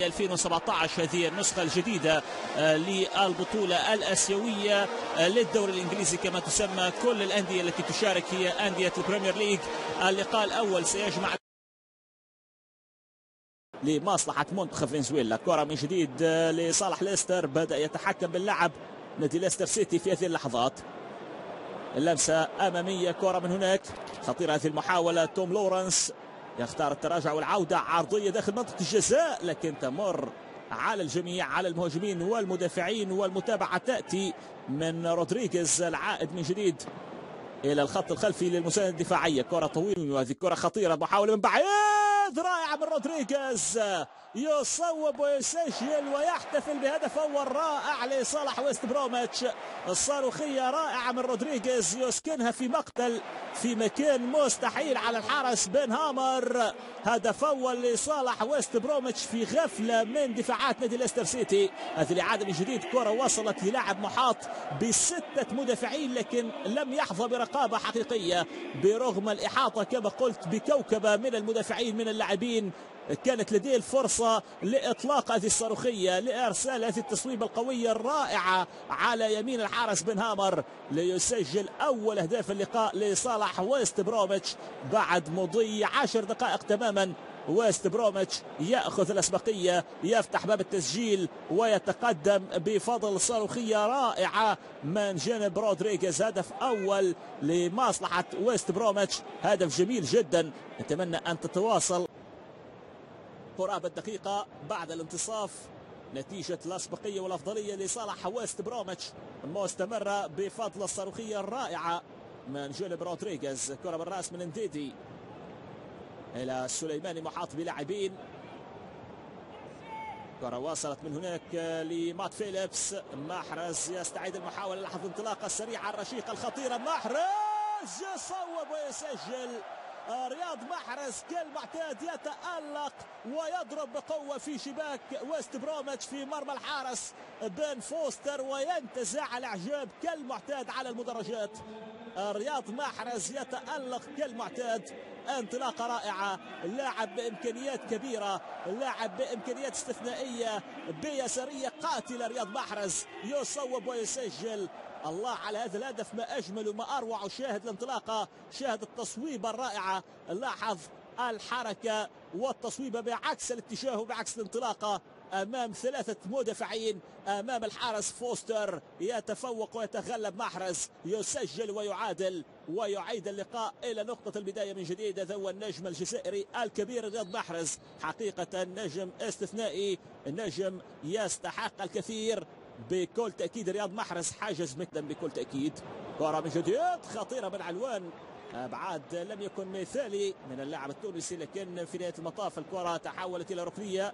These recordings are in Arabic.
2017 هذه النسخة الجديدة للبطولة الآسيوية للدوري الإنجليزي كما تسمى. كل الأندية التي تشارك هي أندية البريمير ليج. اللقاء الأول سيجمع لمصلحة منتخب فنزويلا. كرة من جديد لصالح ليستر، بدأ يتحكم باللعب نادي ليستر سيتي في هذه اللحظات. اللمسة أمامية، كرة من هناك خطيرة هذه المحاولة. توم لورنس يختار التراجع والعودة، عرضية داخل منطقة الجزاء لكن تمر على الجميع، على المهاجمين والمدافعين، والمتابعة تأتي من رودريغيز العائد من جديد إلى الخط الخلفي للمساندة الدفاعية. كرة طويلة وهذه كرة خطيرة، محاولة من بعيد رائعة من رودريغيز، يصوب ويسجل ويحتفل بهدف أول رائع لصالح ويست بروميتش. الصاروخية رائعة من رودريغيز، يسكنها في مقتل في مكان مستحيل على الحارس بن هامر. هدف أول لصالح ويست بروميتش في غفلة من دفاعات نادي ليستر سيتي. هذه الإعادة من جديد، كرة وصلت للاعب محاط بستة مدافعين لكن لم يحظى برقابة حقيقية برغم الإحاطة كما قلت بكوكبة من المدافعين من اللاعبين. كانت لديه الفرصة لإطلاق هذه الصاروخية، لإرسال هذه التصويبة القوية الرائعة على يمين الحارس بن هامر ليسجل أول أهداف اللقاء لصالح ويست بروميتش بعد مضي 10 دقائق تماما. ويست بروميتش يأخذ الأسبقية، يفتح باب التسجيل ويتقدم بفضل صاروخية رائعة من جانب رودريغيز. هدف أول لمصلحة ويست بروميتش، هدف جميل جدا. نتمنى أن تتواصل قرابة دقيقة بعد الانتصاف. نتيجة الأسبقية والأفضلية لصالح ويست بروميتش مستمرة بفضل الصاروخية الرائعة من جانب رودريغيز. كرة بالرأس من انديدي إلى السليماني محاط بلاعبين. كرة وصلت من هناك لمات فيليبس. محرز يستعيد المحاولة، لحظة انطلاقة السريعة الرشيقة الخطيرة. محرز يصوب ويسجل. رياض محرز كالمعتاد يتألق ويضرب بقوة في شباك ويست بروميتش في مرمى الحارس بن فوستر وينتزع الإعجاب كالمعتاد على المدرجات. رياض محرز يتألق كالمعتاد، انطلاقة رائعة، لاعب بإمكانيات كبيرة، لاعب بإمكانيات استثنائية بيسارية قاتلة. رياض محرز يصوب ويسجل. الله على هذا الهدف، ما أجمل وما أروع. شاهد الانطلاقة، شاهد التصويبة الرائعة، لاحظ الحركة والتصويبة بعكس الاتجاه وبعكس الانطلاقة أمام ثلاثة مدافعين، أمام الحارس فوستر. يتفوق ويتغلب محرز، يسجل ويعادل ويعيد اللقاء إلى نقطة البداية من جديد. هذا هو النجم الجزائري الكبير رياض محرز، حقيقة نجم استثنائي، نجم يستحق الكثير بكل تأكيد. رياض محرز حاجز مقدم بكل تأكيد. كرة من جديد خطيرة من علوان، ابعاد لم يكن مثالي من اللاعب التونسي لكن في نهاية المطاف الكرة تحولت إلى ركنية.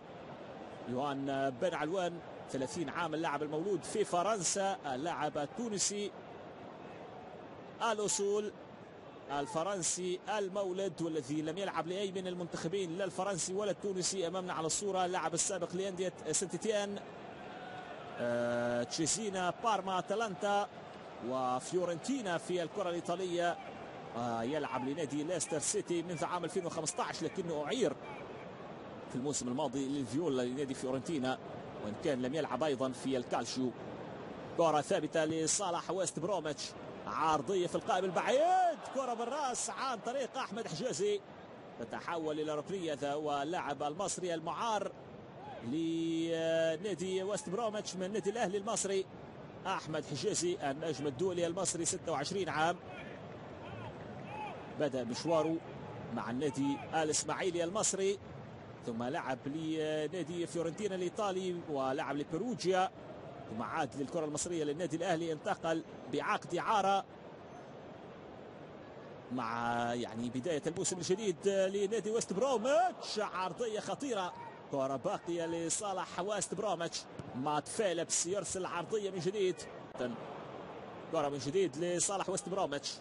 يوان بن علوان 30 عام، اللاعب المولود في فرنسا، اللاعب التونسي الأصول، الفرنسي المولد والذي لم يلعب لأي من المنتخبين لا الفرنسي ولا التونسي. أمامنا على الصورة اللاعب السابق لأندية سانت إتيان، تشيزينا، بارما، اتلانتا وفيورنتينا في الكرة الإيطالية. يلعب لنادي ليستر سيتي منذ عام 2015 لكنه أعير في الموسم الماضي للفيولا لنادي فيورنتينا، وإن كان لم يلعب أيضا في الكالشيو. كرة ثابتة لصالح ويست بروميتش، عرضية في القائم البعيد، كرة بالراس عن طريق أحمد حجازي تتحول إلى ركنية. ذا واللاعب المصري المعار لنادي ويست بروميتش من نادي الأهلي المصري، أحمد حجازي النجم الدولي المصري، 26 عام، بدأ مشواره مع النادي الإسماعيلي المصري ثم لعب لنادي فيورنتينا الإيطالي ولعب لبيروجيا ثم عاد للكرة المصرية للنادي الأهلي. انتقل بعقد إعارة مع بداية الموسم الجديد لنادي ويست بروميتش. عرضية خطيرة، كرة باقية لصالح ويست بروميتش. مات فيليبس يرسل عرضية من جديد، كرة من جديد لصالح ويست بروميتش.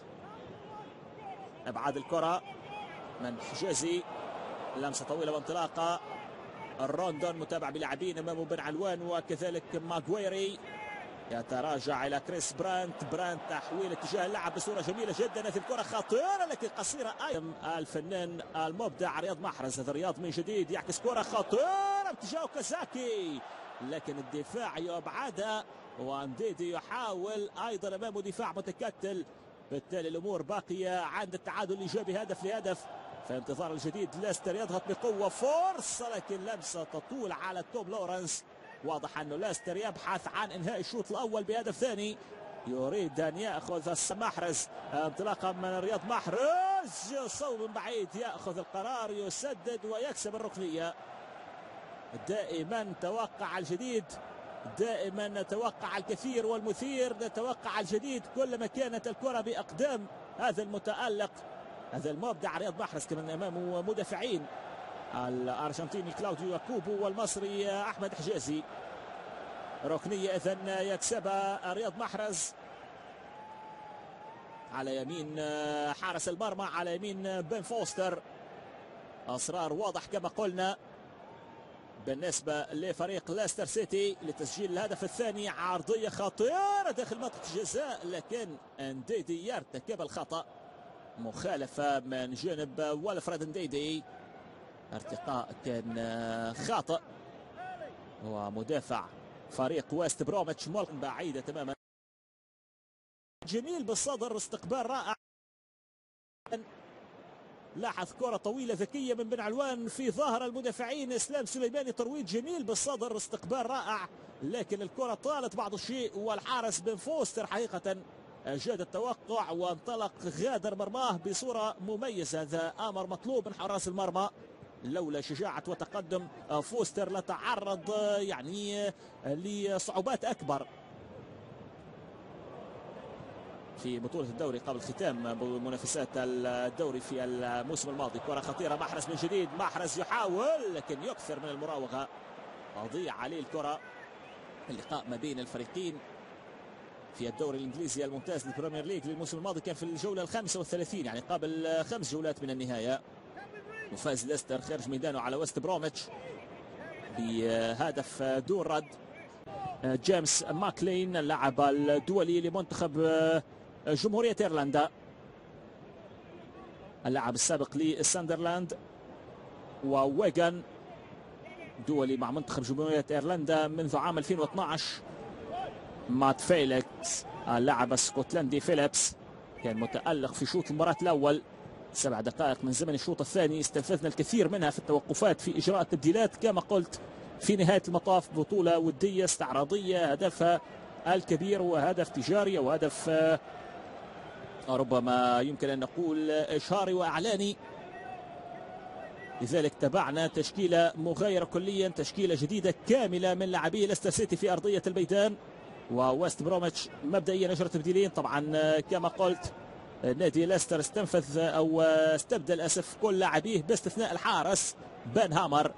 ابعاد الكرة من حجازي، لمسة طويلة وانطلاقة. الروندون متابع بلاعبين امامه بن علوان وكذلك ماغويري. يتراجع الى كريس برانت تحويل اتجاه اللعب بصورة جميلة جدا. هذه الكرة خطيرة لكن قصيرة. الفنان المبدع رياض محرز، هذا رياض من جديد يعكس كرة خطيرة باتجاه كازاكي، لكن الدفاع يبعدها، وانديدي يحاول ايضا امامه دفاع متكتل. بالتالي الامور باقيه عند التعادل الايجابي هدف لهدف. في انتظار الجديد ليستر يضغط بقوه، فرصه لكن لمسه تطول على توم لورنس. واضح انه ليستر يبحث عن انهاء الشوط الاول بهدف ثاني، يريد ان ياخذ محرز انطلاقا من رياض محرز، يصوب من بعيد، ياخذ القرار، يسدد ويكسب الركنيه. دائما توقع الجديد، دائما نتوقع الكثير والمثير، نتوقع الجديد كلما كانت الكرة بأقدام هذا المتألق، هذا المبدع رياض محرز. كمان أمامه مدافعين، الأرجنتيني كلاوديو ياكوبو والمصري أحمد حجازي. ركنية إذن يكسبها رياض محرز على يمين حارس المرمى، على يمين بن فوستر. أصرار واضح كما قلنا بالنسبة لفريق ليستر سيتي لتسجيل الهدف الثاني. عرضية خطيرة داخل منطقة الجزاء، لكن انديدي يرتكب الخطأ. مخالفة من جانب والفريد انديدي، ارتقاء كان خاطئ، ومدافع فريق ويست بروميتش بعيدة تماما. جميل بالصدر، استقبال رائع. لاحظ كرة طويلة ذكية من بن علوان في ظاهر المدافعين، اسلام سليماني ترويج جميل بالصدر، استقبال رائع، لكن الكرة طالت بعض الشيء، والحارس بن فوستر حقيقة جاد التوقع وانطلق غادر مرماه بصورة مميزة. هذا امر مطلوب من حراس المرمى، لولا شجاعة وتقدم فوستر لتعرض يعني لصعوبات اكبر في بطولة الدوري قبل ختام منافسات الدوري في الموسم الماضي. كرة خطيرة، محرز من جديد، محرز يحاول لكن يكثر من المراوغة، تضيع عليه الكرة. اللقاء ما بين الفريقين في الدوري الانجليزي الممتاز للبريمير ليج للموسم الماضي كان في الجولة 35، يعني قبل 5 جولات من النهاية، وفاز ليستر خارج ميدانه على ويست بروميتش بهدف دون رد. جيمس ماكلين اللاعب الدولي لمنتخب جمهورية ايرلندا، اللاعب السابق لساندرلاند وويغان، دولي مع منتخب جمهورية ايرلندا منذ عام 2012. مات فيليكس اللاعب الاسكتلندي فيليبس كان متألق في شوط المباراة الأول، 7 دقائق من زمن الشوط الثاني استنفذنا الكثير منها في التوقفات في إجراء التبديلات. كما قلت في نهاية المطاف بطولة ودية استعراضية، هدفها الكبير وهدف تجاري وهدف ربما يمكن أن نقول إشهاري وإعلاني. لذلك تبعنا تشكيلة مغايرة كليا، تشكيلة جديدة كاملة من لاعبي ليستر سيتي في أرضية الميدان، وويست بروميتش مبدئيا أجرى تبديلين. طبعا كما قلت نادي ليستر استنفذ أو استبدل كل لاعبيه باستثناء الحارس بن هامر،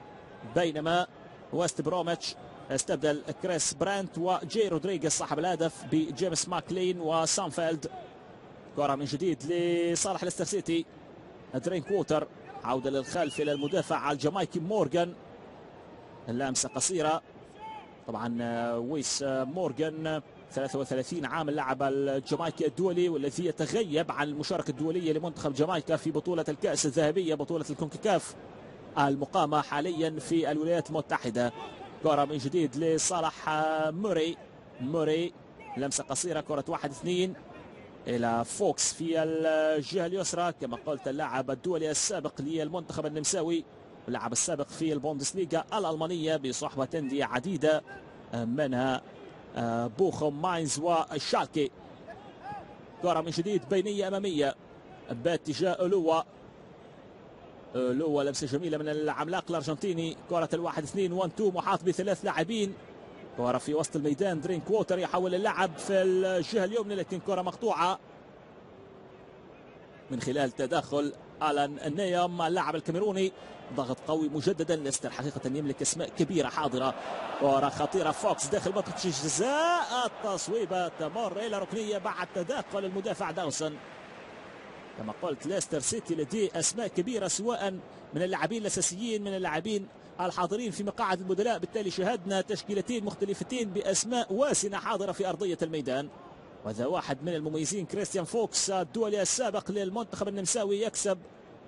بينما ويست بروميتش استبدل كريس برانت وجي رودريغيز صاحب الهدف بجيمس ماكلين وسانفيلد. كرة من جديد لصالح ليستر سيتي، درين كوتر، عودة للخلف إلى المدافع الجامايكي مورغان، اللمسة قصيرة. طبعا ويس مورغان 33 عام، اللاعب الجامايكي الدولي والذي يتغيب عن المشاركة الدولية لمنتخب جامايكا في بطولة الكأس الذهبية، بطولة الكونكاكاف المقامة حاليا في الولايات المتحدة. كرة من جديد لصالح موري، لمسة قصيرة، كرة 1-2 إلى فوكس في الجهة اليسرى. كما قلت اللاعب الدولي السابق للمنتخب النمساوي، اللاعب السابق في البوندسليغا الألمانية بصحبة أندية عديدة منها بوخم، ماينز والشالكي. كرة من جديد بينية أمامية باتجاه أولوا، لمسة جميلة من العملاق الأرجنتيني. كرة 1-2 1-2 محاط ب3 لاعبين. كرة في وسط الميدان، درين كوتر يحاول اللعب في الجهة اليمنى لكن كرة مقطوعة من خلال تدخل ألان النيام اللاعب الكاميروني. ضغط قوي مجددا، ليستر حقيقة يملك اسماء كبيرة حاضرة. كرة خطيرة، فوكس داخل منطقة الجزاء، التصويبة تمر إلى ركنية بعد تدخل المدافع داوسون. كما قلت ليستر سيتي لديه اسماء كبيرة سواء من اللاعبين الأساسيين من اللاعبين الحاضرين في مقاعد البدلاء، بالتالي شاهدنا تشكيلتين مختلفتين بأسماء واسنة حاضرة في أرضية الميدان. وهذا واحد من المميزين، كريستيان فوكس الدولي السابق للمنتخب النمساوي، يكسب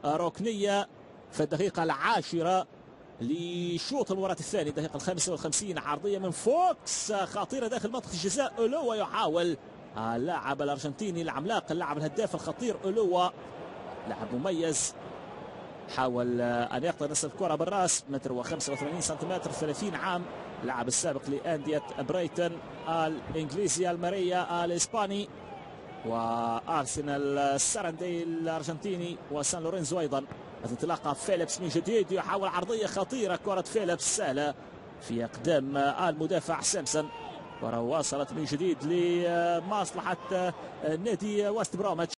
ركنية في الدقيقة 10 لشوط المباراة الثاني. الدقيقة 55 عرضية من فوكس خطيرة داخل منطقة الجزاء. أولوا يحاول اللاعب الأرجنتيني العملاق اللاعب الهداف الخطير أولوا لاعب مميز، حاول أن يقطع نصف الكرة بالرأس. متر و85 سنتيمتر، 30 عام، لاعب السابق لأندية برايتون الإنجليزي، الماريا الإسباني، وأرسنال السرندي الأرجنتيني، وسان لورينزو أيضا. انطلاقة فيليبس من جديد، يحاول عرضية خطيرة، كرة فيليبس سهلة في أقدام المدافع سيمسون. كرة واصلت من جديد لمصلحة نادي وست بروميتش.